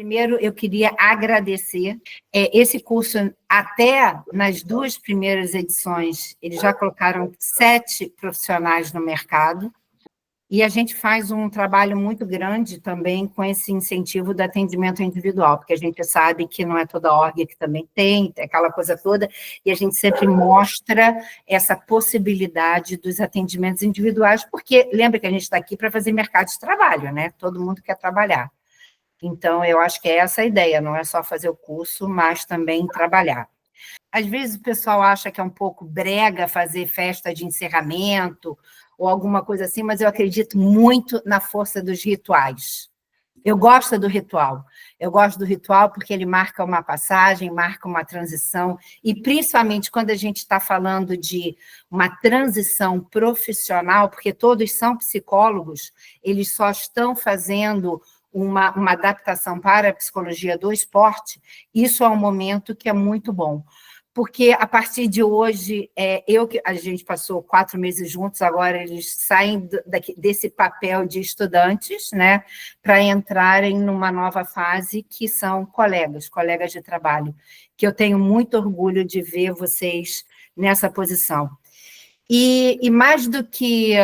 Primeiro, eu queria agradecer. Esse curso, até nas 2 primeiras edições, eles já colocaram 7 profissionais no mercado, e a gente faz um trabalho muito grande também com esse incentivo do atendimento individual, porque a gente sabe que não é toda org que também tem aquela coisa toda, e a gente sempre mostra essa possibilidade dos atendimentos individuais, porque lembra que a gente está aqui para fazer mercado de trabalho, né? Todo mundo quer trabalhar. Então, eu acho que é essa a ideia, não é só fazer o curso, mas também trabalhar. Às vezes o pessoal acha que é um pouco brega fazer festa de encerramento ou alguma coisa assim, mas eu acredito muito na força dos rituais. Eu gosto do ritual. Eu gosto do ritual porque ele marca uma passagem, marca uma transição, e principalmente quando a gente está falando de uma transição profissional, porque todos são psicólogos, eles só estão fazendo uma adaptação para a psicologia do esporte, isso é um momento que é muito bom. Porque, a partir de hoje, a gente passou 4 meses juntos, agora eles saem desse papel de estudantes, né, para entrarem numa nova fase, que são colegas de trabalho, que eu tenho muito orgulho de ver vocês nessa posição. E mais do que...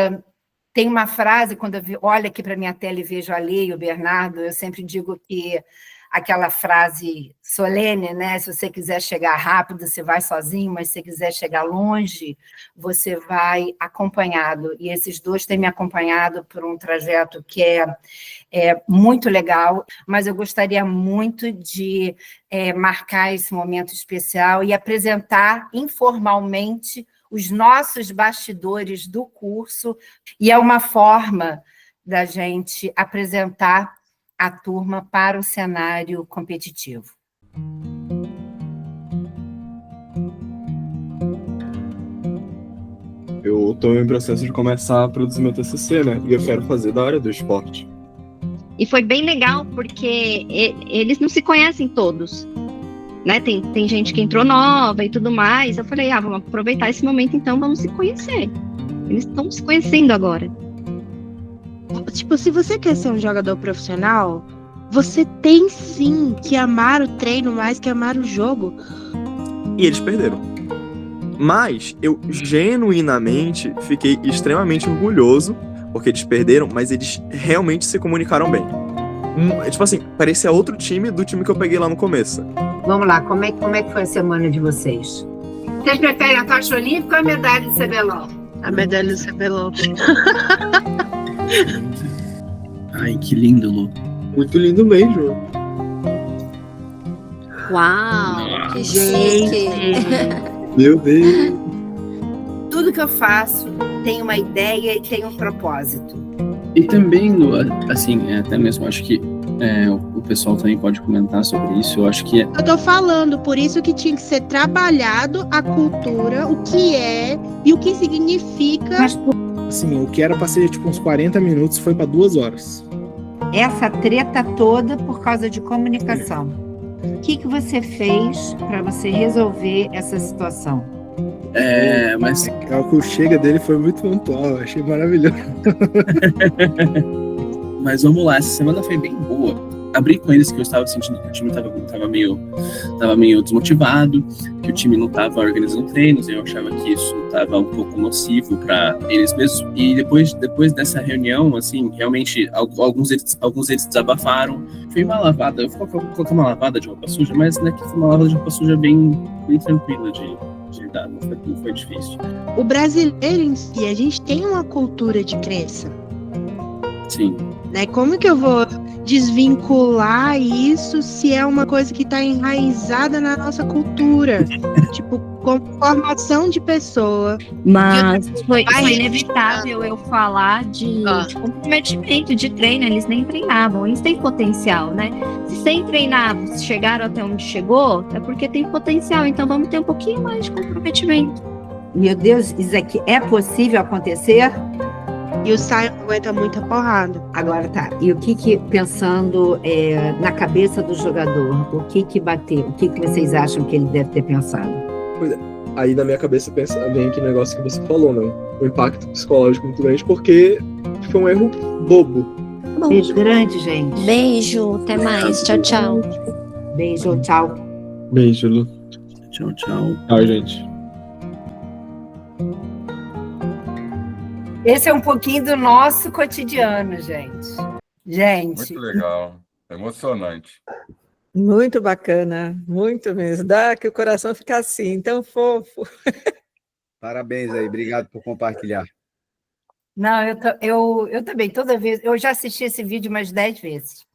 Tem uma frase, quando eu olho aqui para a minha tela e vejo a Lê e o Bernardo, eu sempre digo que aquela frase solene, né? Se você quiser chegar rápido, você vai sozinho, mas se você quiser chegar longe, você vai acompanhado. E esses 2 têm me acompanhado por um trajeto que é muito legal, mas eu gostaria muito de marcar esse momento especial e apresentar informalmente os nossos bastidores do curso, e é uma forma da gente apresentar a turma para o cenário competitivo. Eu estou em processo de começar a produzir meu TCC, né? E eu quero fazer da área do esporte. E foi bem legal, porque eles não se conhecem todos, né? Tem gente que entrou nova e tudo mais. Eu falei, vamos aproveitar esse momento, então vamos se conhecer. Eles estão se conhecendo agora. Tipo, se você quer ser um jogador profissional, você tem sim que amar o treino mais que amar o jogo. E eles perderam. Mas eu genuinamente fiquei extremamente orgulhoso, porque eles perderam, mas eles realmente se comunicaram bem. Tipo assim, parecia outro time do time que eu peguei lá no começo. Vamos lá, como é que foi a semana de vocês? Vocês preferem a tocha olímpica ou a medalha de CBLOL? A medalha de CBLOL. Ai, que lindo, Lu. Muito lindo mesmo. Uau, que chique. Meu Deus. Tudo que eu faço tem uma ideia e tem um propósito. E também, Lu, assim, até mesmo acho que o pessoal também pode comentar sobre isso. Eu acho que Eu tô falando, por isso que tinha que ser trabalhado a cultura, o que é e o que significa. Mas Assim, o que era pra ser tipo uns 40 minutos foi pra 2 horas. essa treta toda por causa de comunicação. O que você fez para você resolver essa situação? Mas O chega dele foi muito pontual, eu achei maravilhoso. Mas vamos lá, essa semana foi bem boa. Abri com eles que eu estava sentindo que o time tava meio desmotivado, que o time não estava organizando treinos, eu achava que isso estava um pouco nocivo para eles mesmos. E depois dessa reunião, assim, realmente alguns deles desabafaram. Foi uma lavada, eu vou colocar uma lavada de roupa suja, mas né, que foi uma lavada de roupa suja bem tranquila de lidar, não foi difícil. O brasileiro em si, a gente tem uma cultura de crença. Sim. Né? Como que eu vou desvincular isso se é uma coisa que está enraizada na nossa cultura? Tipo, como formação de pessoa. Mas foi inevitável eu falar de comprometimento, de treino. Eles nem treinavam, eles têm potencial, né? Se sem treinar chegaram até onde chegou, é porque tem potencial. Então vamos ter um pouquinho mais de comprometimento. Meu Deus, isso aqui é possível acontecer? E o Sion aguenta muita porrada. Agora tá, e o que pensando na cabeça do jogador, o que bateu? O que vocês acham que ele deve ter pensado? Pois é, aí na minha cabeça vem aquele negócio que você falou, né? O impacto psicológico muito grande, porque foi um erro bobo. bom. Beijo grande, gente. Beijo, até mais. Tchau, tchau. Beijo, tchau. Beijo, Lu. Tchau, tchau. Tchau, gente. Esse é um pouquinho do nosso cotidiano, gente. Gente, Muito legal, emocionante. Muito bacana, muito mesmo. Dá que o coração fica assim, tão fofo. Parabéns aí, obrigado por compartilhar. não, eu também, toda vez, eu já assisti esse vídeo umas 10 vezes.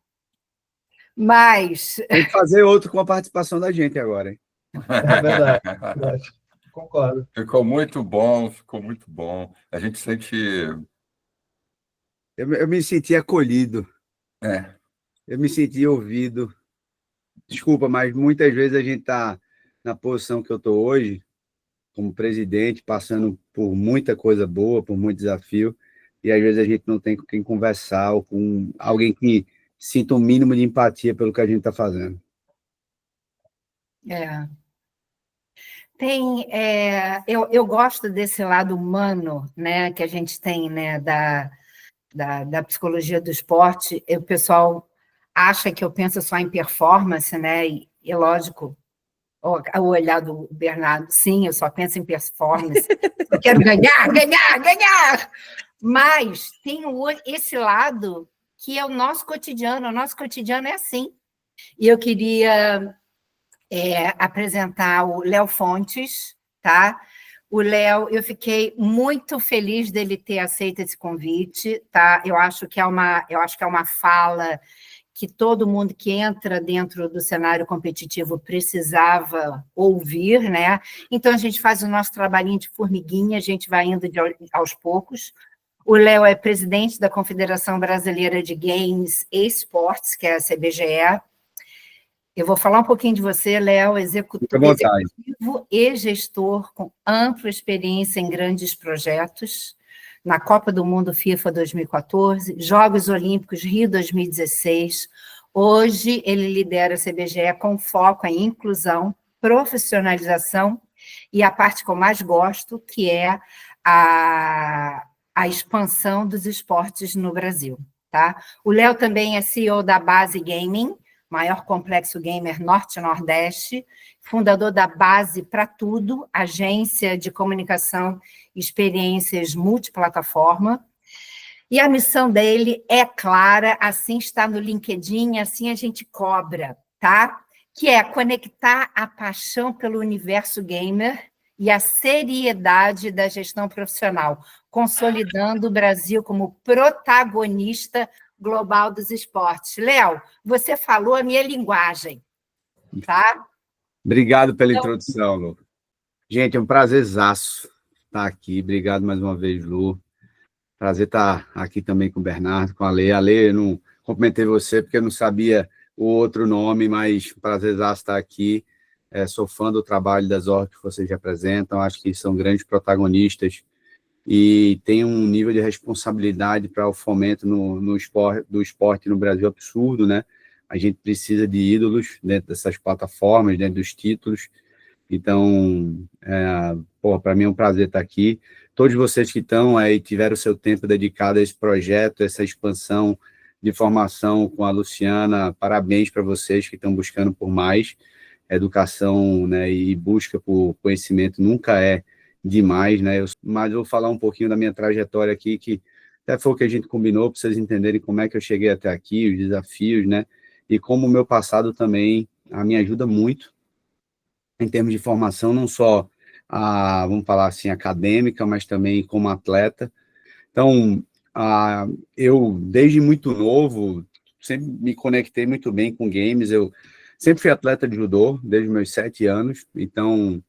Mas, Tem que fazer outro com a participação da gente agora, hein? É verdade, verdade. Concordo. Ficou muito bom, ficou muito bom. A gente sente. Eu me senti acolhido, É, eu me senti ouvido. Desculpa, mas muitas vezes a gente está na posição que eu estou hoje, como presidente, passando por muita coisa boa, por muito desafio, e às vezes a gente não tem com quem conversar ou com alguém que sinta um mínimo de empatia pelo que a gente está fazendo. é, eu gosto desse lado humano, né, que a gente tem, né, da psicologia do esporte. O pessoal acha que eu penso só em performance, né, e lógico, o olhar do Bernardo, sim, eu só penso em performance, eu quero ganhar, ganhar, ganhar, mas tem esse lado que é o nosso cotidiano é assim. E eu queria apresentar o Léo Fontes, tá? O Léo, eu fiquei muito feliz dele ter aceito esse convite, tá? Eu acho que é uma fala que todo mundo que entra dentro do cenário competitivo precisava ouvir, né? Então, a gente faz o nosso trabalhinho de formiguinha, a gente vai indo aos poucos. O Léo é presidente da Confederação Brasileira de Games e Esportes, que é a CBGE. Eu vou falar um pouquinho de você, Léo, executivo e gestor com ampla experiência em grandes projetos, na Copa do Mundo FIFA 2014, Jogos Olímpicos Rio 2016. Hoje, ele lidera a CBGE com foco em inclusão, profissionalização e a parte que eu mais gosto, que é a expansão dos esportes no Brasil. Tá? O Léo também é CEO da Base Gaming, maior complexo gamer norte-nordeste, fundador da Base para Tudo, agência de comunicação e experiências multiplataforma. E a missão dele é clara, assim está no LinkedIn, assim a gente cobra, tá? Que é conectar a paixão pelo universo gamer e a seriedade da gestão profissional, consolidando o Brasil como protagonista global dos esportes. Léo, você falou a minha linguagem, tá? Obrigado pela introdução, Lu. Gente, é um prazerzaço estar aqui. Obrigado mais uma vez, Lu. Prazer estar aqui também com o Bernardo, com a Lê. A Lê, eu não cumprimentei você porque eu não sabia o outro nome, mas prazerzaço estar aqui. Sou fã do trabalho das orgs que vocês representam. Acho que são grandes protagonistas e tem um nível de responsabilidade para o fomento do esporte no Brasil absurdo, né? A gente precisa de ídolos dentro dessas plataformas, dentro dos títulos. Então, para mim é um prazer estar aqui. Todos vocês que estão aí, tiveram o seu tempo dedicado a esse projeto, essa expansão de formação com a Luciana, parabéns para vocês que estão buscando por mais educação, né, e busca por conhecimento nunca é demais, né? Mas eu vou falar um pouquinho da minha trajetória aqui, que até foi o que a gente combinou, para vocês entenderem como é que eu cheguei até aqui, os desafios, né? E como o meu passado também me ajuda muito em termos de formação, não só vamos falar assim, acadêmica, mas também como atleta. Então, eu, desde muito novo, sempre me conectei muito bem com games. Eu sempre fui atleta de judô, desde meus 7 anos. Então,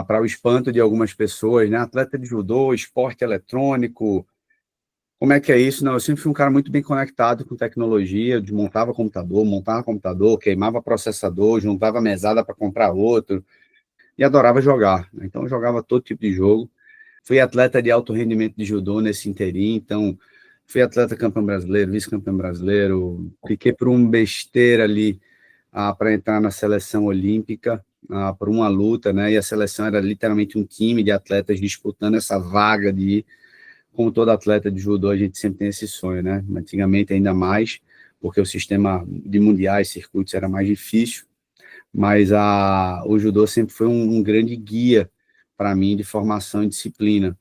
para o espanto de algumas pessoas, né? Atleta de judô, esporte eletrônico, como é que é isso? Não, eu sempre fui um cara muito bem conectado com tecnologia, desmontava computador, queimava processador, juntava mesada para comprar outro, e adorava jogar, né? Então, eu jogava todo tipo de jogo. Fui atleta de alto rendimento de judô nesse interim, então, fui atleta campeão brasileiro, vice-campeão brasileiro, fiquei por uma besteira ali para entrar na seleção olímpica, por uma luta, né? E a seleção era literalmente um time de atletas disputando essa vaga de ir. como todo atleta de judô, a gente sempre tem esse sonho, né? Antigamente ainda mais, porque o sistema de mundiais, circuitos era mais difícil, mas o judô sempre foi um grande guia para mim de formação e disciplina.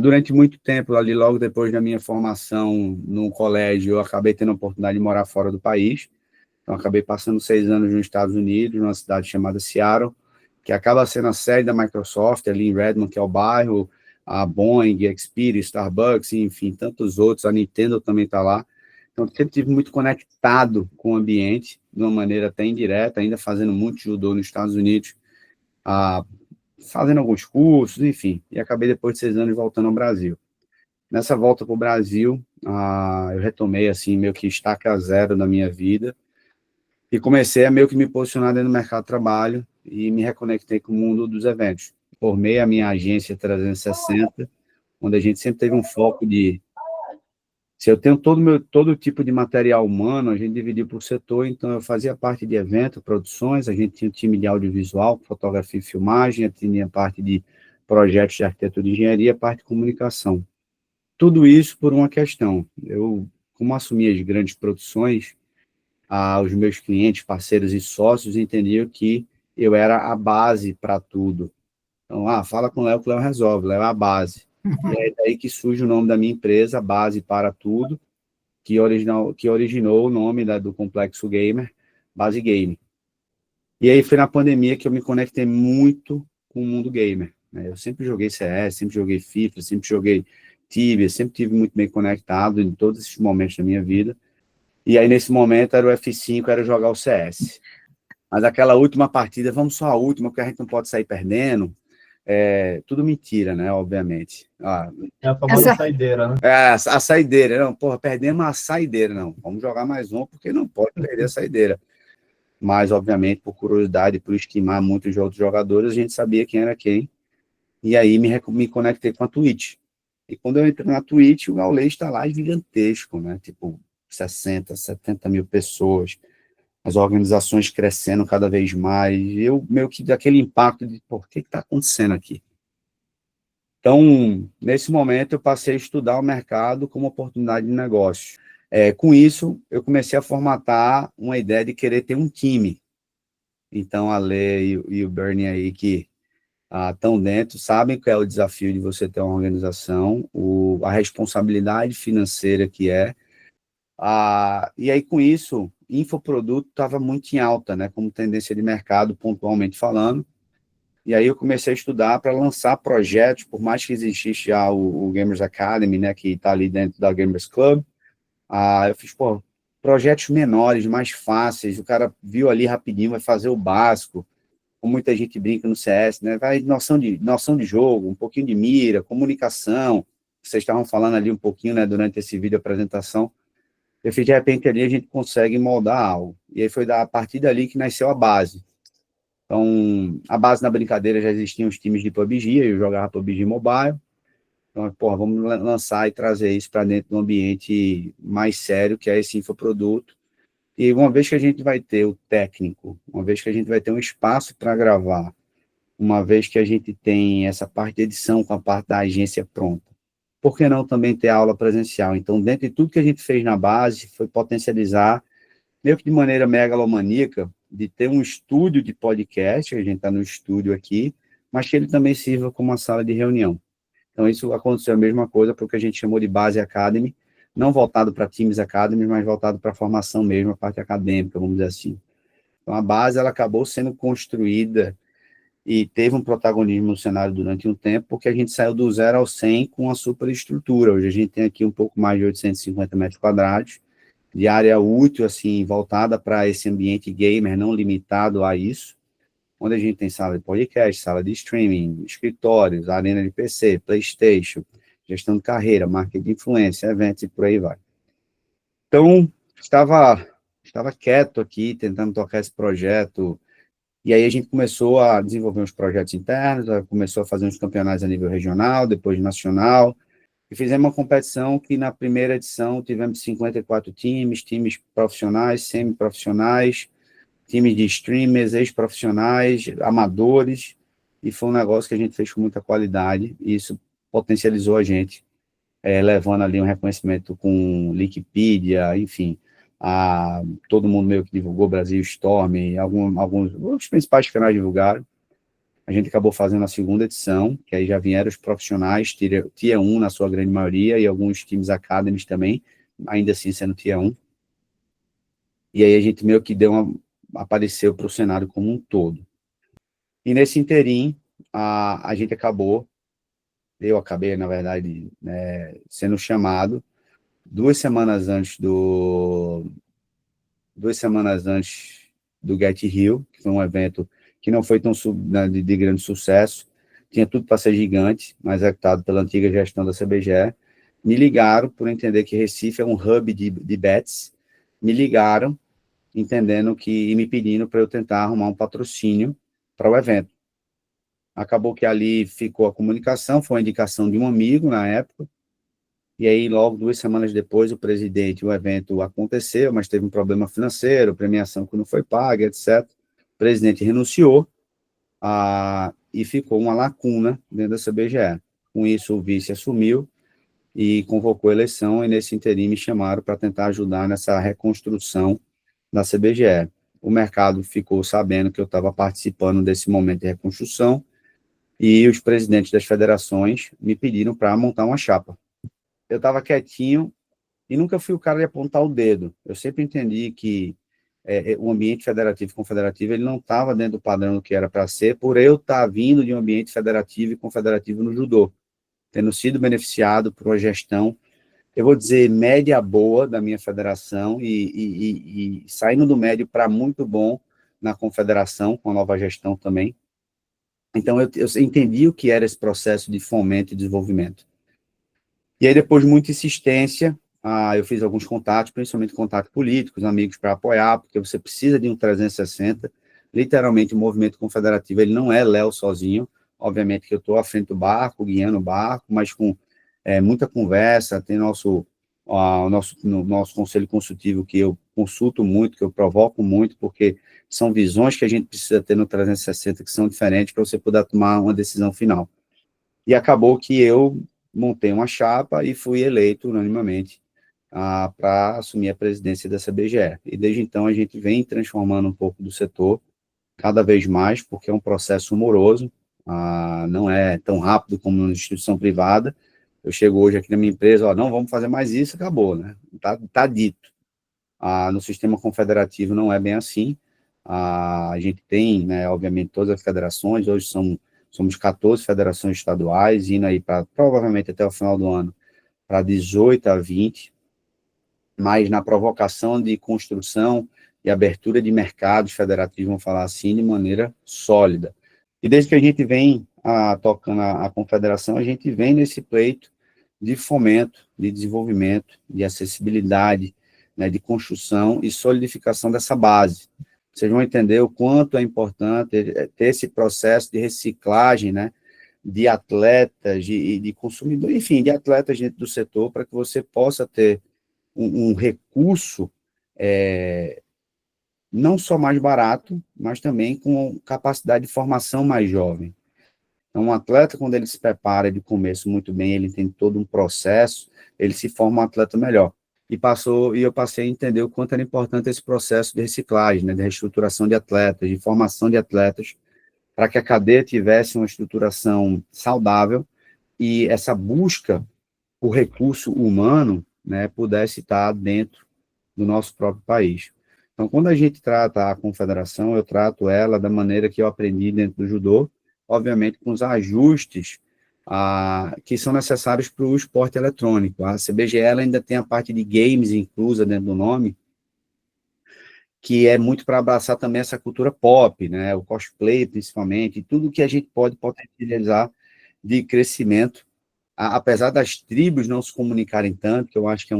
Durante muito tempo, ali logo depois da minha formação no colégio, eu acabei tendo a oportunidade de morar fora do país. Então, acabei passando 6 anos nos Estados Unidos, numa cidade chamada Seattle, que acaba sendo a sede da Microsoft, ali em Redmond, que é o bairro, a Boeing, a Xperia, Starbucks, enfim, tantos outros, a Nintendo também está lá. Então, sempre estive muito conectado com o ambiente, de uma maneira até indireta, ainda fazendo muito judô nos Estados Unidos, fazendo alguns cursos, enfim, e acabei depois de 6 anos voltando ao Brasil. Nessa volta para o Brasil, eu retomei, assim, meio que estaca zero na minha vida, e comecei a meio que me posicionar dentro do mercado de trabalho, e me reconectei com o mundo dos eventos. Formei a minha agência 360, onde a gente sempre teve um foco de... Se eu tenho todo tipo de material humano, a gente dividiu por setor, então eu fazia parte de evento, produções, a gente tinha um time de audiovisual, fotografia e filmagem, eu tinha parte de projetos de arquitetura e engenharia, parte de comunicação. Tudo isso por uma questão. Eu, como assumi as grandes produções, os meus clientes, parceiros e sócios entendiam que eu era a base para tudo. Então, fala com o Léo que o Léo resolve, Léo é a base. E é daí que surge o nome da minha empresa, Base para Tudo, que originou o nome do Complexo Gamer, Base Game. E aí foi na pandemia que eu me conectei muito com o mundo gamer, né? Eu sempre joguei CS, sempre joguei FIFA, sempre joguei Tibia, sempre tive muito bem conectado em todos esses momentos da minha vida. E aí, nesse momento, era o F5, era jogar o CS. Mas aquela última partida, vamos só a última, porque a gente não pode sair perdendo. Tudo mentira, né, obviamente. É a famosa saideira, né? A saideira. Não, porra, perdemos a saideira, não. Vamos jogar mais uma, porque não pode perder a saideira. Mas, obviamente, por curiosidade, por estimar muitos outros jogadores, a gente sabia quem era quem. E aí me conectei com a Twitch. E quando eu entrei na Twitch, o Gaulês está lá gigantesco, né? Tipo, 60, 70 mil pessoas. As organizações crescendo cada vez mais, e eu meio que daquele impacto de, o que está acontecendo aqui? Então, nesse momento, eu passei a estudar o mercado como oportunidade de negócio. Com isso, eu comecei a formatar uma ideia de querer ter um time. Então, a Lê e o Bernie aí, que estão dentro, sabem que é o desafio de você ter uma organização, a responsabilidade financeira que é. E aí, com isso, infoproduto estava muito em alta, né, como tendência de mercado, pontualmente falando. E aí eu comecei a estudar para lançar projetos, por mais que existisse já o Gamers Academy, né, que está ali dentro da Gamers Club. Eu fiz, projetos menores, mais fáceis, o cara viu ali rapidinho, vai fazer o básico, como muita gente brinca no CS, né, vai noção de jogo, um pouquinho de mira, comunicação, vocês estavam falando ali um pouquinho, né, durante esse vídeo apresentação. Eu fiz, de repente, ali a gente consegue moldar algo. E aí foi a partir dali que nasceu a base. Então, a base na brincadeira já existiam os times de PUBG, eu jogava PUBG Mobile. Então, vamos lançar e trazer isso para dentro do ambiente mais sério, que é esse infoproduto. E uma vez que a gente vai ter o técnico, uma vez que a gente vai ter um espaço para gravar, uma vez que a gente tem essa parte de edição com a parte da agência pronta, por que não também ter aula presencial? Então, dentro de tudo que a gente fez na base, foi potencializar, meio que de maneira megalomaníaca, de ter um estúdio de podcast, a gente está no estúdio aqui, mas que ele também sirva como uma sala de reunião. Então, isso aconteceu a mesma coisa para o que a gente chamou de Base Academy, não voltado para Teams Academy, mas voltado para a formação mesmo, a parte acadêmica, vamos dizer assim. Então, a base, ela acabou sendo construída e teve um protagonismo no cenário durante um tempo, porque a gente saiu do 0 ao 100 com uma superestrutura. Hoje a gente tem aqui um pouco mais de 850 metros quadrados, de área útil, assim, voltada para esse ambiente gamer, não limitado a isso, onde a gente tem sala de podcast, sala de streaming, escritórios, arena de PC, PlayStation, gestão de carreira, marketing de influência, eventos e por aí vai. Então, estava quieto aqui, tentando tocar esse projeto. E aí a gente começou a desenvolver uns projetos internos, começou a fazer uns campeonatos a nível regional, depois nacional, e fizemos uma competição que na primeira edição tivemos 54 times profissionais, semi-profissionais, times de streamers, ex-profissionais, amadores, e foi um negócio que a gente fez com muita qualidade, e isso potencializou a gente levando ali um reconhecimento com Wikipedia, enfim, todo mundo meio que divulgou, Brasil Storm, alguns os principais canais divulgaram. A gente acabou fazendo a segunda edição, que aí já vieram os profissionais, Tier 1 na sua grande maioria, e alguns times academies também, ainda assim sendo Tier 1. E aí a gente meio que apareceu para o cenário como um todo. E nesse interim, a gente eu acabei, na verdade, sendo chamado 2 semanas antes do Get Hill, que foi um evento que não foi tão de grande sucesso, tinha tudo para ser gigante, mas executado pela antiga gestão da CBGE. Me ligaram, por entender que Recife é um hub de bets, me ligaram, entendendo e me pedindo para eu tentar arrumar um patrocínio para o evento. Acabou que ali ficou a comunicação, foi uma indicação de um amigo na época, e aí logo 2 semanas depois o evento aconteceu, mas teve um problema financeiro, premiação que não foi paga, etc. O presidente renunciou, e ficou uma lacuna dentro da CBGE. Com isso, o vice assumiu e convocou a eleição, e nesse interim me chamaram para tentar ajudar nessa reconstrução da CBGE. O mercado ficou sabendo que eu estava participando desse momento de reconstrução, e os presidentes das federações me pediram para montar uma chapa. Eu estava quietinho e nunca fui o cara de apontar o dedo. Eu sempre entendi que o ambiente federativo e confederativo ele não estava dentro do padrão do que era para ser, por eu estar vindo de um ambiente federativo e confederativo no judô, tendo sido beneficiado por uma gestão, eu vou dizer, média boa da minha federação e saindo do médio para muito bom na confederação, com a nova gestão também. Então, eu entendi o que era esse processo de fomento e desenvolvimento. E aí, depois de muita insistência, eu fiz alguns contatos, principalmente contatos políticos, amigos para apoiar, porque você precisa de um 360. Literalmente, o movimento confederativo, ele não é Léo sozinho. Obviamente que eu estou à frente do barco, guiando o barco, mas com muita conversa, tem nosso conselho consultivo, que eu consulto muito, que eu provoco muito, porque são visões que a gente precisa ter no 360, que são diferentes, para você poder tomar uma decisão final. E acabou que eu montei uma chapa e fui eleito unanimamente para assumir a presidência da CBGE. E desde então a gente vem transformando um pouco do setor, cada vez mais, porque é um processo moroso, não é tão rápido como uma instituição privada. Eu chego hoje aqui na minha empresa, não vamos fazer mais isso, acabou, né? Tá dito. No sistema confederativo não é bem assim. A gente tem, né, obviamente, todas as federações, hoje somos 14 federações estaduais, indo aí para, provavelmente até o final do ano, para 18 a 20, mas na provocação de construção e abertura de mercados federativos, vamos falar assim, de maneira sólida. E desde que a gente vem tocando a confederação, a gente vem nesse pleito de fomento, de desenvolvimento, de acessibilidade, né, de construção e solidificação dessa base. Vocês vão entender o quanto é importante ter esse processo de reciclagem, né, de atletas, de consumidores, enfim, de atletas dentro do setor, para que você possa ter um recurso não só mais barato, mas também com capacidade de formação mais jovem. Então, um atleta, quando ele se prepara de começo muito bem, ele tem todo um processo, ele se forma um atleta melhor. E eu passei a entender o quanto era importante esse processo de reciclagem, né, de reestruturação de atletas, de formação de atletas, para que a cadeia tivesse uma estruturação saudável e essa busca por recurso humano, né, pudesse estar dentro do nosso próprio país. Então, quando a gente trata a confederação, eu trato ela da maneira que eu aprendi dentro do judô, obviamente com os ajustes que são necessários para o esporte eletrônico. A CBGE ainda tem a parte de games inclusa dentro do nome, que é muito para abraçar também essa cultura pop, né, o cosplay principalmente, e tudo que a gente pode potencializar de crescimento, apesar das tribos não se comunicarem tanto, que eu acho que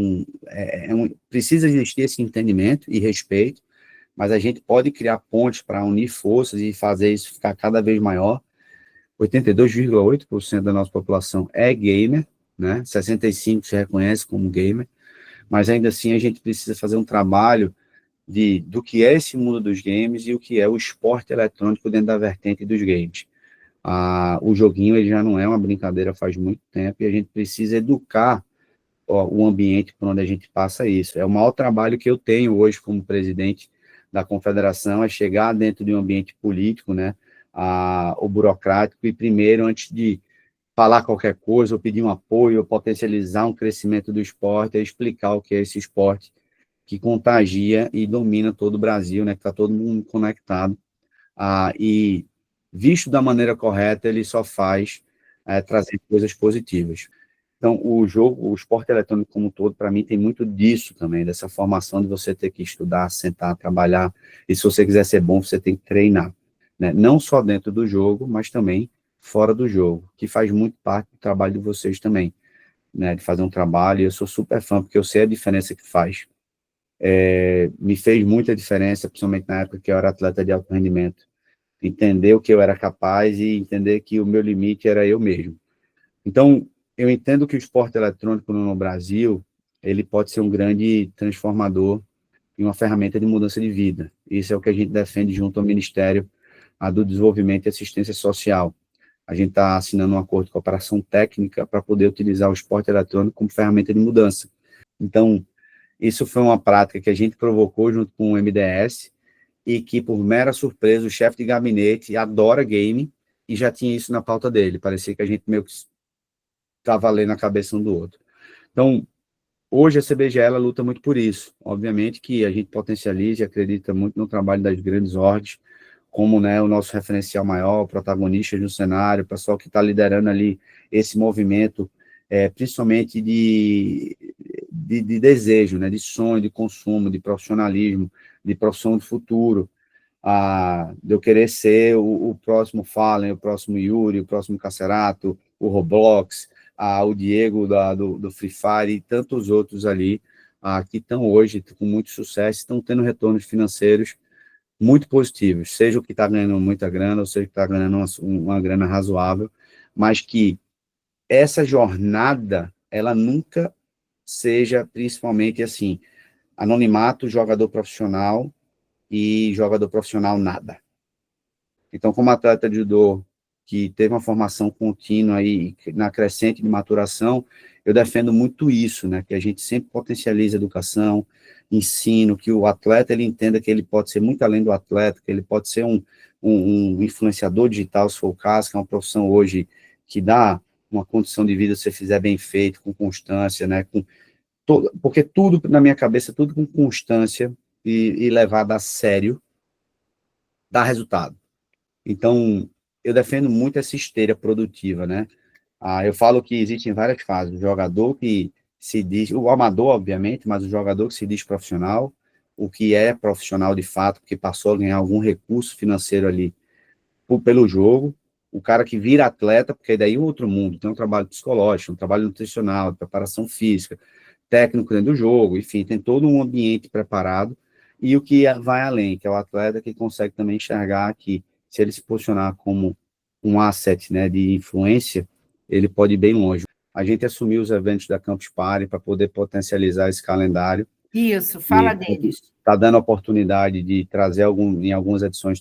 precisa existir esse entendimento e respeito, mas a gente pode criar pontes para unir forças e fazer isso ficar cada vez maior. 82,8% da nossa população é gamer, né? 65% se reconhece como gamer, mas ainda assim a gente precisa fazer um trabalho do que é esse mundo dos games e o que é o esporte eletrônico dentro da vertente dos games. O joguinho ele já não é uma brincadeira faz muito tempo e a gente precisa educar o ambiente por onde a gente passa isso. É o maior trabalho que eu tenho hoje como presidente da confederação, é chegar dentro de um ambiente político, né, o burocrático, e primeiro, antes de falar qualquer coisa, ou pedir um apoio, ou potencializar um crescimento do esporte, é explicar o que é esse esporte que contagia e domina todo o Brasil, né, que está todo mundo conectado, e visto da maneira correta, ele só faz trazer coisas positivas. Então, o esporte eletrônico como um todo, para mim, tem muito disso também, dessa formação de você ter que estudar, sentar, trabalhar, e se você quiser ser bom, você tem que treinar, né? Não só dentro do jogo, mas também fora do jogo, que faz muito parte do trabalho de vocês também, né? De fazer um trabalho, e eu sou super fã, porque eu sei a diferença que faz. Me fez muita diferença, principalmente na época que eu era atleta de alto rendimento, entender o que eu era capaz e entender que o meu limite era eu mesmo. Então, eu entendo que o esporte eletrônico no Brasil, ele pode ser um grande transformador e uma ferramenta de mudança de vida. Isso é o que a gente defende junto ao Ministério do Desenvolvimento e Assistência Social. A gente está assinando um acordo de cooperação técnica para poder utilizar o esporte eletrônico como ferramenta de mudança. Então, isso foi uma prática que a gente provocou junto com o MDS, e que, por mera surpresa, o chefe de gabinete adora game e já tinha isso na pauta dele. Parecia que a gente meio que estava lendo a cabeça um do outro. Então, hoje a CBGE ela luta muito por isso. Obviamente que a gente potencializa e acredita muito no trabalho das grandes orgs, como, né, o nosso referencial maior, protagonistas no cenário, o pessoal que está liderando ali esse movimento, principalmente de desejo, né, de sonho, de consumo, de profissionalismo, de profissão do futuro, de eu querer ser o próximo Fallen, o próximo Yuri, o próximo Cacerato, o Roblox, o Diego do Free Fire e tantos outros ali, que estão hoje com muito sucesso, estão tendo retornos financeiros muito positivos, seja o que está ganhando muita grana, ou seja o que está ganhando uma grana razoável, mas que essa jornada, ela nunca seja principalmente assim, anonimato, jogador profissional e jogador profissional nada. Então, como atleta de judô, que teve uma formação contínua e na crescente de maturação, eu defendo muito isso, né, que a gente sempre potencializa educação, ensino, que o atleta ele entenda que ele pode ser muito além do atleta, que ele pode ser um influenciador digital, se for o caso, que é uma profissão hoje que dá uma condição de vida se você fizer bem feito, com constância, né, porque tudo, na minha cabeça, tudo com constância e levado a sério, dá resultado. Então, eu defendo muito essa esteira produtiva, né? Eu falo que existem várias fases. O jogador que se diz, o amador, obviamente, mas o jogador que se diz profissional, o que é profissional de fato, porque passou a ganhar algum recurso financeiro ali pelo jogo, o cara que vira atleta, porque daí é outro mundo, tem um trabalho psicológico, um trabalho nutricional, preparação física, técnico dentro do jogo, enfim, tem todo um ambiente preparado, e o que vai além, que é o atleta que consegue também enxergar que, se ele se posicionar como um asset, né, de influência, ele pode ir bem longe. A gente assumiu os eventos da Campus Party para poder potencializar esse calendário. Isso, fala deles. Está dando a oportunidade de trazer, em algumas edições,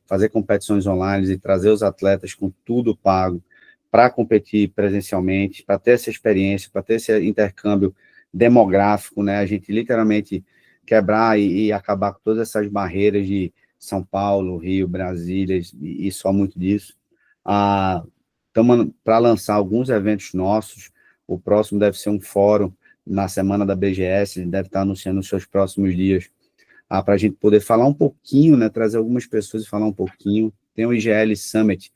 fazer competições online e trazer os atletas com tudo pago para competir presencialmente, para ter essa experiência, para ter esse intercâmbio demográfico, né? A gente literalmente quebrar e acabar com todas essas barreiras de São Paulo, Rio, Brasília, e só muito disso. Estamos para lançar alguns eventos nossos. O próximo deve ser um fórum na semana da BGS, deve estar anunciando nos seus próximos dias, para a gente poder falar um pouquinho, né, trazer algumas pessoas e falar um pouquinho. Tem o IGL Summit,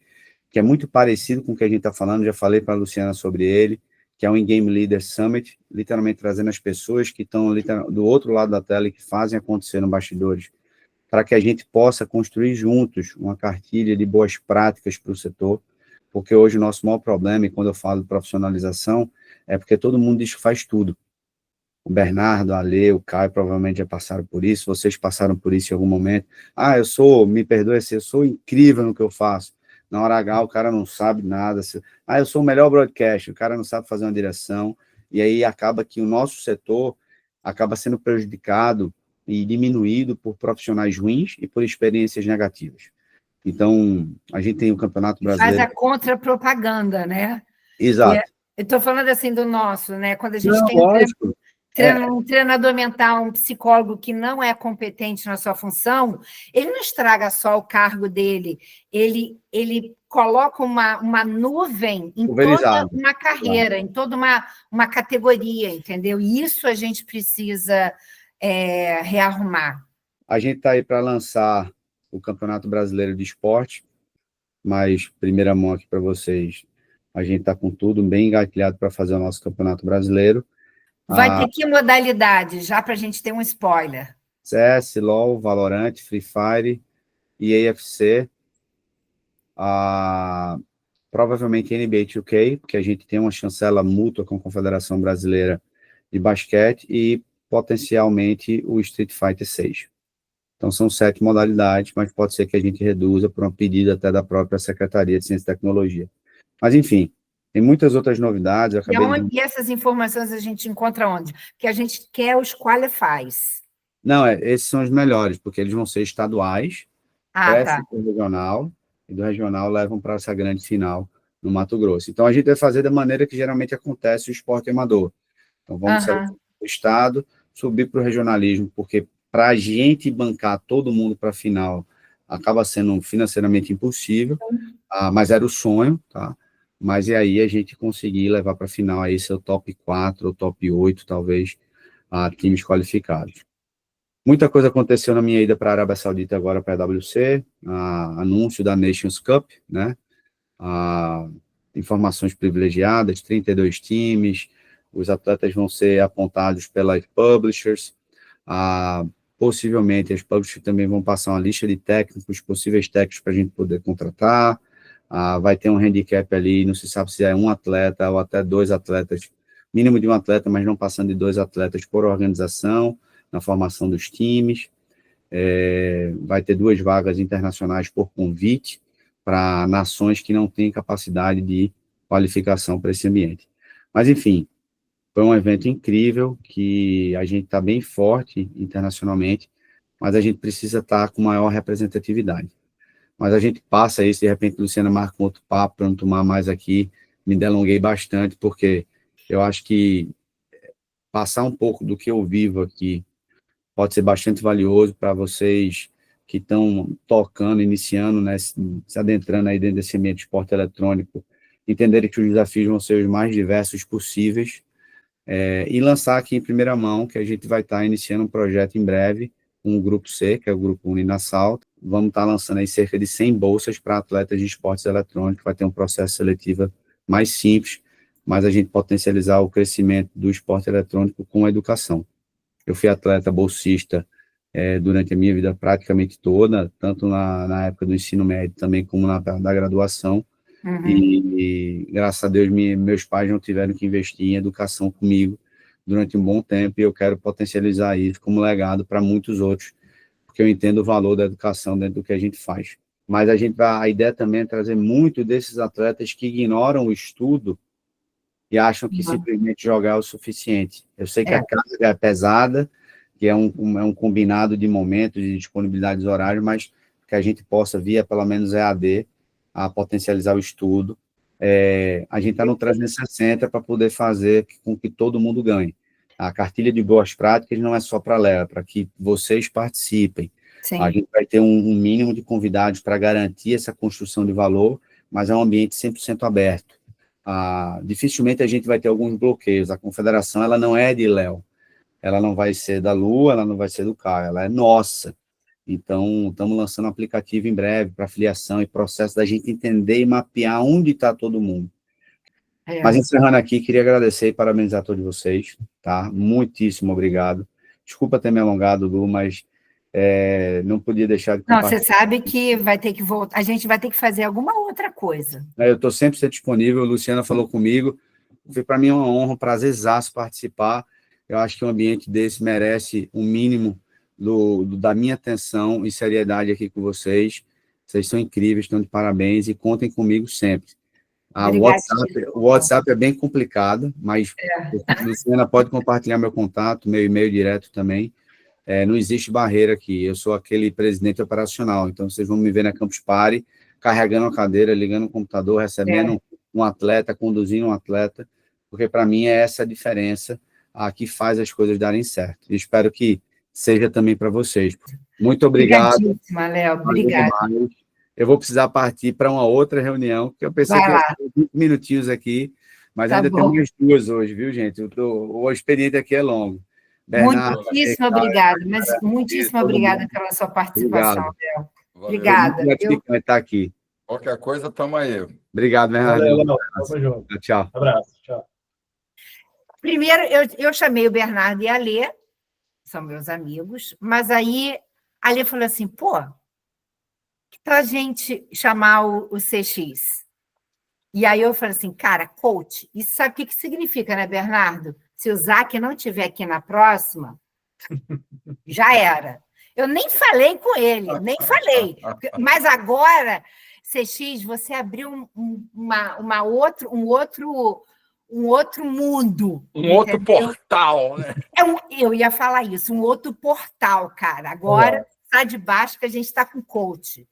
que é muito parecido com o que a gente está falando, já falei para a Luciana sobre ele, que é um In-Game Leader Summit, literalmente trazendo as pessoas que estão do outro lado da tela e que fazem acontecer no bastidores, para que a gente possa construir juntos uma cartilha de boas práticas para o setor, porque hoje o nosso maior problema, e quando eu falo de profissionalização, é porque todo mundo diz que faz tudo. O Bernardo, a Ale, o Caio provavelmente já passaram por isso, vocês passaram por isso em algum momento. Me perdoe, eu sou incrível no que eu faço. Na hora H, o cara não sabe nada. Eu sou o melhor broadcast, o cara não sabe fazer uma direção, e aí acaba que o nosso setor acaba sendo prejudicado e diminuído por profissionais ruins e por experiências negativas. Então, a gente tem o Campeonato Brasileiro... Faz a contrapropaganda, né? Exato. Eu estou falando assim do nosso, né? Quando a gente Não, tem lógico. um treinador mental, um psicólogo que não é competente na sua função, ele não estraga só o cargo dele, ele coloca uma nuvem em toda Pulverizado. uma carreira, em toda uma categoria, entendeu? E isso a gente precisa rearrumar. A gente está aí para lançar o Campeonato Brasileiro de Esporte, mas, primeira mão aqui para vocês, a gente está com tudo bem engatilhado para fazer o nosso Campeonato Brasileiro. Vai ter que modalidade, já para a gente ter um spoiler? CS, LoL, Valorant, Free Fire, EAFC, provavelmente NBA 2K, porque a gente tem uma chancela mútua com a Confederação Brasileira de Basquete e, potencialmente, o Street Fighter 6. Então, são 7 modalidades, mas pode ser que a gente reduza por uma pedida até da própria Secretaria de Ciência e Tecnologia. Mas, enfim, tem muitas outras novidades. E essas informações a gente encontra onde? Porque a gente quer os qualifies. Não, esses são os melhores, porque eles vão ser estaduais, Tá. do regional, e do regional levam para essa grande final no Mato Grosso. Então, a gente vai fazer da maneira que geralmente acontece o esporte amador. Então, vamos sair do estado, subir para o regionalismo, porque para a gente bancar todo mundo para a final acaba sendo financeiramente impossível, mas era o sonho, tá? Mas e aí a gente conseguir levar para a final aí seu top 4 ou top 8, talvez, times qualificados. Muita coisa aconteceu na minha ida para a Arábia Saudita agora para a WC, anúncio da Nations Cup, né? Informações privilegiadas, 32 times, os atletas vão ser apontados pelas publishers, possivelmente as publishers também vão passar uma lista de técnicos, possíveis técnicos para a gente poder contratar, vai ter um handicap ali, não se sabe se é um atleta ou até 2 atletas, mínimo de um atleta, mas não passando de 2 atletas por organização, na formação dos times, vai ter 2 vagas internacionais por convite para nações que não têm capacidade de qualificação para esse ambiente. Mas, enfim, foi um evento incrível, que a gente está bem forte internacionalmente, mas a gente precisa estar com maior representatividade. Mas a gente passa isso, de repente, Luciana marca um outro papo para não tomar mais aqui, me delonguei bastante, porque eu acho que passar um pouco do que eu vivo aqui pode ser bastante valioso para vocês que estão tocando, iniciando, né, se adentrando aí dentro desse ambiente de esporte eletrônico, entenderem que os desafios vão ser os mais diversos possíveis, e lançar aqui em primeira mão que a gente vai estar iniciando um projeto em breve, um grupo C, que é o grupo Uninassalto. Vamos estar lançando aí cerca de 100 bolsas para atletas de esportes eletrônicos, vai ter um processo seletivo mais simples, mas a gente potencializar o crescimento do esporte eletrônico com a educação. Eu fui atleta bolsista durante a minha vida praticamente toda, tanto na época do ensino médio também como da graduação, e graças a Deus meus pais não tiveram que investir em educação comigo durante um bom tempo, e eu quero potencializar isso como legado para muitos outros, porque eu entendo o valor da educação dentro do que a gente faz. Mas a ideia também é trazer muito desses atletas que ignoram o estudo e acham que simplesmente jogar é o suficiente. Eu sei que a carga é pesada, que é um combinado de momentos, de disponibilidades horárias, mas que a gente possa, via pelo menos EAD, a potencializar o estudo. A gente está no 360 para poder fazer com que todo mundo ganhe. A cartilha de boas práticas não é só para ela, é para que vocês participem. Sim. A gente vai ter um mínimo de convidados para garantir essa construção de valor, mas é um ambiente 100% aberto. Dificilmente a gente vai ter alguns bloqueios. A confederação ela não é de Léo, ela não vai ser da Lu, ela não vai ser do Caio, ela é nossa. Então, estamos lançando um aplicativo em breve para filiação e processo da gente entender e mapear onde está todo mundo. Mas, encerrando aqui, queria agradecer e parabenizar todos vocês, tá? Muitíssimo obrigado. Desculpa ter me alongado, Lu, mas não podia deixar de compartilhar. Não, você sabe que vai ter que voltar, a gente vai ter que fazer alguma outra coisa. Eu estou sempre disponível, a Luciana falou comigo, para mim é uma honra, um prazerzaço participar. Eu acho que um ambiente desse merece um mínimo da minha atenção e seriedade aqui com vocês. Vocês são incríveis, estão de parabéns e contem comigo sempre. O WhatsApp é bem complicado, mas a Luciana pode compartilhar meu contato, meu e-mail direto também. Não existe barreira aqui, eu sou aquele presidente operacional, então vocês vão me ver na Campus Party, carregando a cadeira, ligando o computador, recebendo um atleta, conduzindo um atleta, porque para mim é essa a diferença que faz as coisas darem certo. E espero que seja também para vocês. Muito obrigado. Obrigadíssima, Léo. Obrigada. Eu vou precisar partir para uma outra reunião, porque eu pensei que ia ter 20 minutinhos aqui, mas ainda tem mais 2 hoje, viu, gente? O expediente aqui é longo. Bernardo, muitíssimo obrigada, mas muitíssimo obrigada pela sua participação, Léo. Obrigada. Vai estar aqui. Qualquer coisa, estamos aí. Obrigado, Bernardo. Valeu, tamo junto. Tchau. Abraço, tchau. Primeiro, eu chamei o Bernardo e a Alê, são meus amigos, mas aí a Alê falou assim, pô, que tal a gente chamar o CX? E aí eu falei assim, cara, coach, isso sabe o que significa, né, Bernardo? Se o Zac não estiver aqui na próxima, já era. Eu nem falei com ele, nem falei. Mas agora, CX, você abriu um outro mundo. Um outro portal, né? Eu ia falar isso, um outro portal, cara. Agora, sai de baixo que a gente está com coach.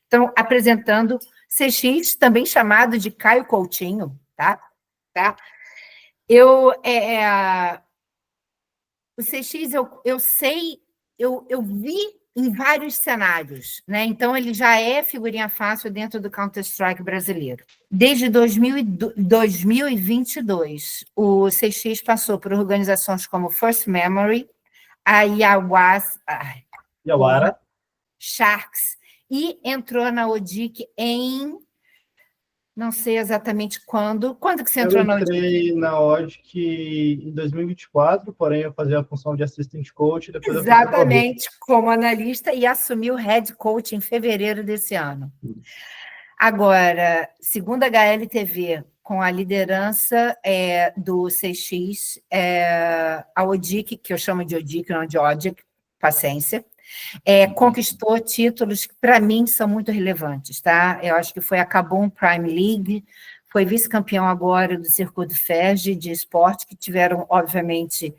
Então, apresentando CX, também chamado de Caio Coutinho, tá? O CX, eu vi em vários cenários, né? Então, ele já é figurinha fácil dentro do Counter-Strike brasileiro. Desde 2022, o CX passou por organizações como First Memory, a Yawara, Sharks, e entrou na ODIC em... Não sei exatamente quando. Quando que você entrou na ODIC? Eu entrei na ODIC em 2024, porém eu fazia a função de assistant coach. Depois exatamente, como analista, e assumi o head coach em fevereiro desse ano. Agora, segundo a HLTV, com a liderança do CX, a ODIC, que eu chamo de ODIC, não de ODIC, paciência, conquistou títulos que, para mim, são muito relevantes, tá? Eu acho que foi a Kabum Prime League, foi vice-campeão agora do Circuito FERJ de esporte, que tiveram, obviamente,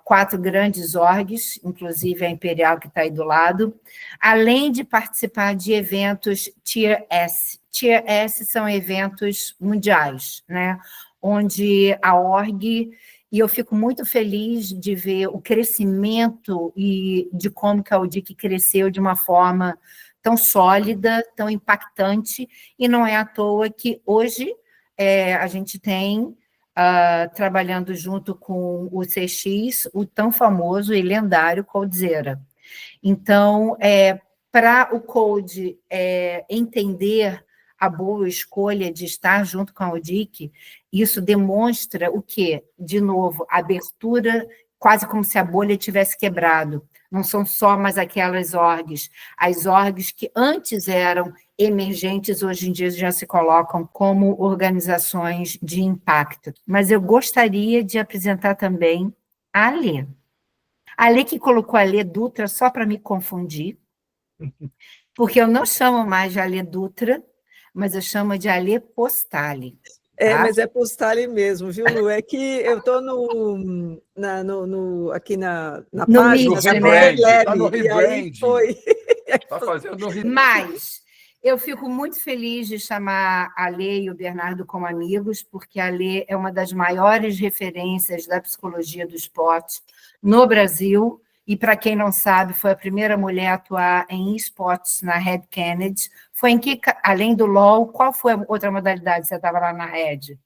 4 grandes orgs, inclusive a Imperial, que está aí do lado, além de participar de eventos Tier S. Tier S são eventos mundiais, né? Onde a org... E eu fico muito feliz de ver o crescimento e de como que a ODIC cresceu de uma forma tão sólida, tão impactante, e não é à toa que hoje a gente tem, trabalhando junto com o CX, o tão famoso e lendário Coldzera. Então, para o Cold entender a boa escolha de estar junto com a ODIC, isso demonstra o quê? De novo, abertura, quase como se a bolha tivesse quebrado. Não são só mais aquelas orgs. As orgs que antes eram emergentes, hoje em dia já se colocam como organizações de impacto. Mas eu gostaria de apresentar também a Alê. A Alê que colocou a Alê Dutra só para me confundir, porque eu não chamo mais de Alê Dutra, mas eu chamo de Alê Postali. Tá? Mas é Postali mesmo, viu, Lu? É que eu estou aqui na página, Está no rebrand. Foi. Está fazendo rebrand. Mas eu fico muito feliz de chamar a Alê e o Bernardo como amigos, porque a Alê é uma das maiores referências da psicologia do esporte no Brasil, e, para quem não sabe, foi a primeira mulher a atuar em esportes na Red Kennedy. Foi em que, além do LOL, qual foi a outra modalidade? Você estava lá na Red?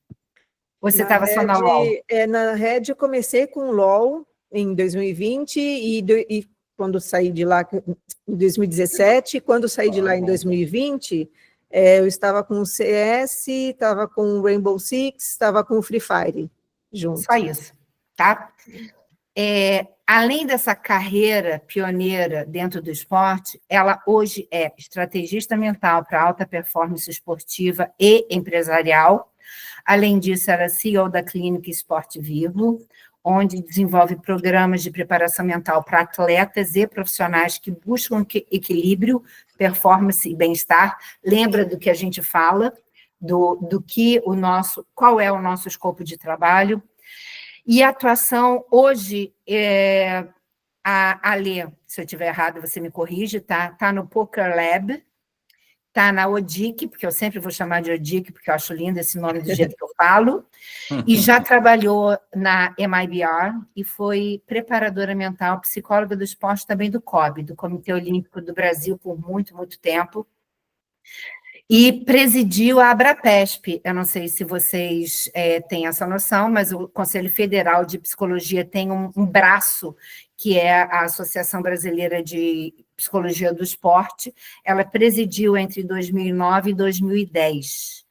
Ou você estava só na LOL? Na Red eu comecei com LOL em 2020 e quando saí de lá em 2017, quando saí de lá em 2020, eu estava com o CS, estava com o Rainbow Six, estava com o Free Fire junto. Só isso, tá? Além dessa carreira pioneira dentro do esporte, ela hoje é estrategista mental para alta performance esportiva e empresarial. Além disso, ela é CEO da Clínica Esporte Vivo, onde desenvolve programas de preparação mental para atletas e profissionais que buscam equilíbrio, performance e bem-estar. Lembra do que a gente fala, qual é o nosso escopo de trabalho. E a atuação hoje, a Alê, se eu estiver errado, você me corrige, tá no Poker Lab, tá na ODIC, porque eu sempre vou chamar de ODIC, porque eu acho lindo esse nome do jeito que eu falo, e já trabalhou na MIBR e foi preparadora mental, psicóloga do esporte também do COB, do Comitê Olímpico do Brasil, por muito, muito tempo. E presidiu a Abrapesp. Eu não sei se vocês têm essa noção, mas o Conselho Federal de Psicologia tem um braço, que é a Associação Brasileira de Psicologia do Esporte. Ela presidiu entre 2009 e 2010.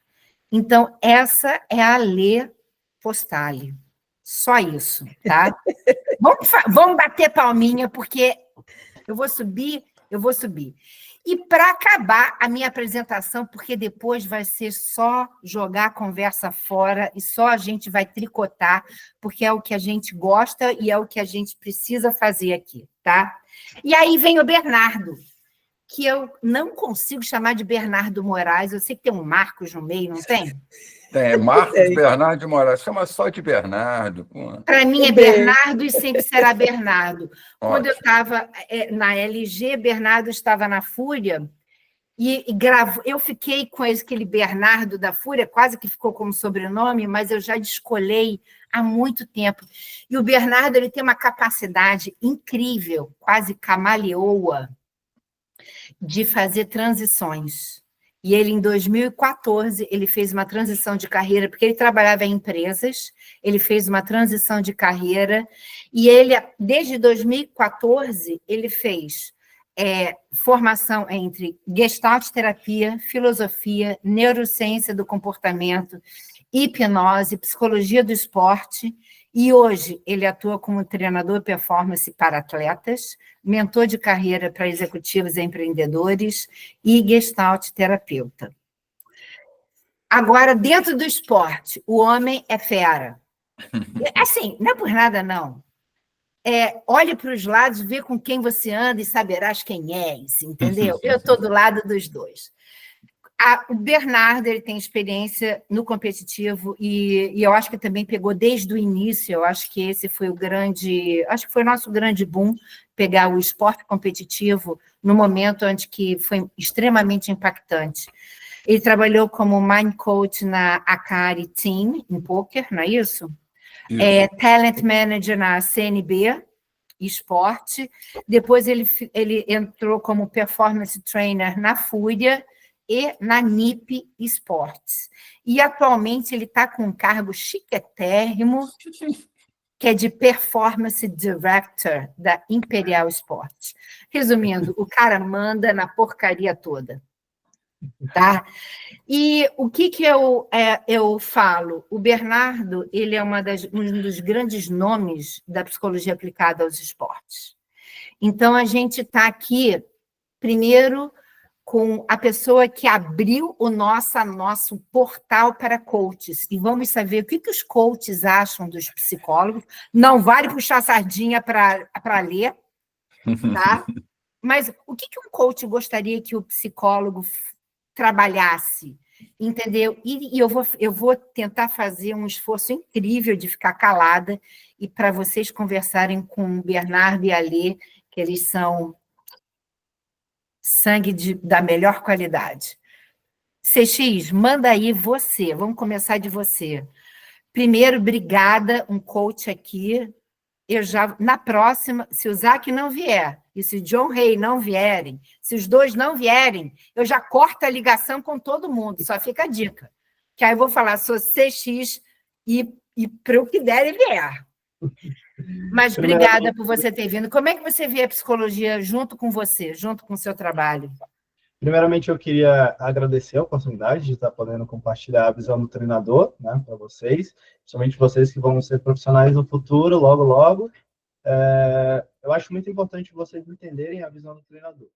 Então, essa é a Lê Postali. Só isso, tá? Vamos bater palminha, porque eu vou subir. E para acabar a minha apresentação, porque depois vai ser só jogar a conversa fora e só a gente vai tricotar, porque é o que a gente gosta e é o que a gente precisa fazer aqui, tá? E aí vem o Bernardo, que eu não consigo chamar de Bernardo Moraes, eu sei que tem um Marcos no meio, não tem? Tem Marcos Bernardo de Moraes, chama só de Bernardo. Para mim é Bernardo e sempre será Bernardo. Quando eu estava na LG, Bernardo estava na Fúria e eu fiquei com aquele Bernardo da Fúria, quase que ficou como sobrenome, mas eu já descolei há muito tempo. E o Bernardo ele tem uma capacidade incrível, quase camaleoa, de fazer transições. E ele, em 2014, ele fez uma transição de carreira, porque ele trabalhava em empresas, ele fez uma transição de carreira, e ele, desde 2014, ele fez formação entre Gestalt terapia, filosofia, neurociência do comportamento, hipnose, psicologia do esporte, e hoje ele atua como treinador performance para atletas, mentor de carreira para executivos e empreendedores e Gestalt terapeuta. Agora, dentro do esporte, o homem é fera. Assim, não é por nada, não. Olhe para os lados, vê com quem você anda e saberás quem és, entendeu? Eu estou do lado dos dois. O Bernardo ele tem experiência no competitivo e eu acho que também pegou desde o início. Eu acho que esse foi o nosso grande boom, pegar o esporte competitivo no momento onde que foi extremamente impactante. Ele trabalhou como mind coach na Akari Team, em poker, não é isso? Talent manager na CNB, esporte. Depois ele entrou como performance trainer na Fúria e na NIP Esportes. E atualmente ele está com um cargo chiquetérrimo, que é de Performance Director da Imperial Sports. Resumindo, o cara manda na porcaria toda. Tá? E o que eu falo? O Bernardo ele é um dos grandes nomes da psicologia aplicada aos esportes. Então, a gente está aqui, primeiro, com a pessoa que abriu o nosso portal para coaches. E vamos saber o que os coaches acham dos psicólogos. Não vale puxar sardinha para ler, tá? Mas o que um coach gostaria que o psicólogo trabalhasse? Entendeu? E eu vou tentar fazer um esforço incrível de ficar calada e para vocês conversarem com o Bernardo e a Lê, que eles são sangue da melhor qualidade. CX, manda aí você. Vamos começar de você. Primeiro, obrigada, um coach aqui. Na próxima, se o Zac não vier e se o John Hay não vierem, se os dois não vierem, eu já corto a ligação com todo mundo, só fica a dica. Que aí eu vou falar, sou CX e para o que der e vier. Mas obrigada por você ter vindo. Como é que você vê a psicologia junto com você, junto com o seu trabalho? Primeiramente, eu queria agradecer a oportunidade de estar podendo compartilhar a visão do treinador, né, para vocês, principalmente vocês que vão ser profissionais no futuro, logo, logo. Eu acho muito importante vocês entenderem a visão do treinador.